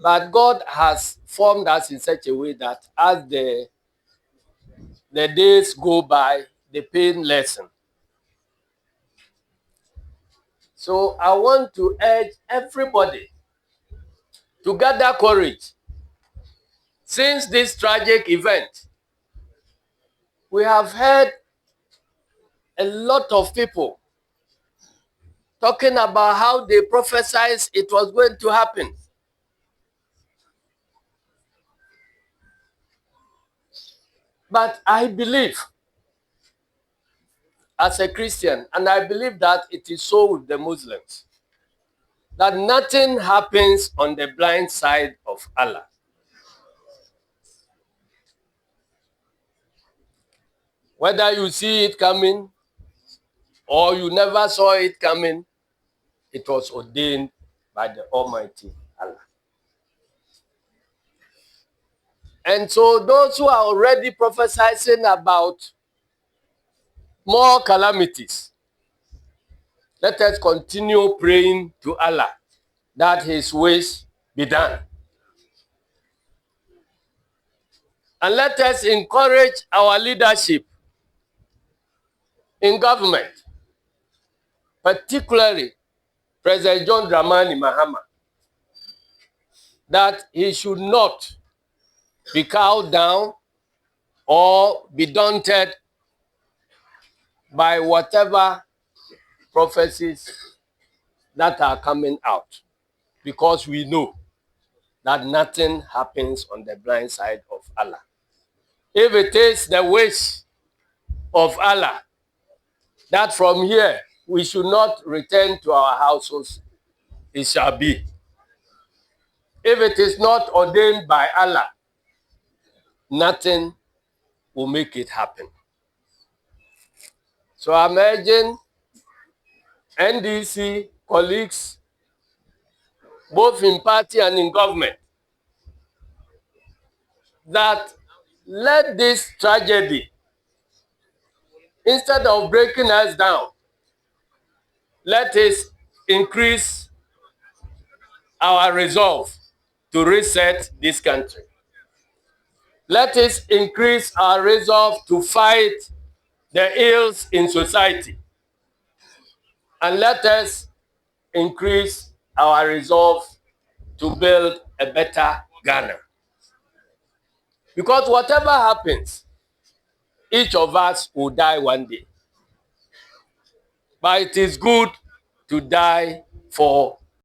But God has formed us in such a way that as the days go by, the pain lessens. So I want to urge everybody to gather courage. Since this tragic event, we have heard a lot of people talking about how they prophesied it was going to happen. But I believe, as a Christian, and I believe that it is so with the Muslims, that nothing happens on the blind side of Allah. Whether you see it coming or you never saw it coming, it was ordained by the Almighty Allah. And so those who are already prophesying about more calamities, let us continue praying to Allah that his wish be done. And let us encourage our leadership in government, particularly President John Dramani Mahama, that he should not be cowed down or be daunted by whatever prophecies that are coming out, because we know that nothing happens on the blind side of Allah. If it is the wish of Allah that from here we should not return to our houses, it shall be. If it is not ordained by Allah, nothing will make it happen. So I'm urging NDC colleagues, both in party and in government, that let this tragedy, instead of breaking us down, let us increase our resolve to reset this country. Let us increase our resolve to fight the ills in society. And let us increase our resolve to build a better Ghana. Because whatever happens, each of us will die one day. But it is good to die for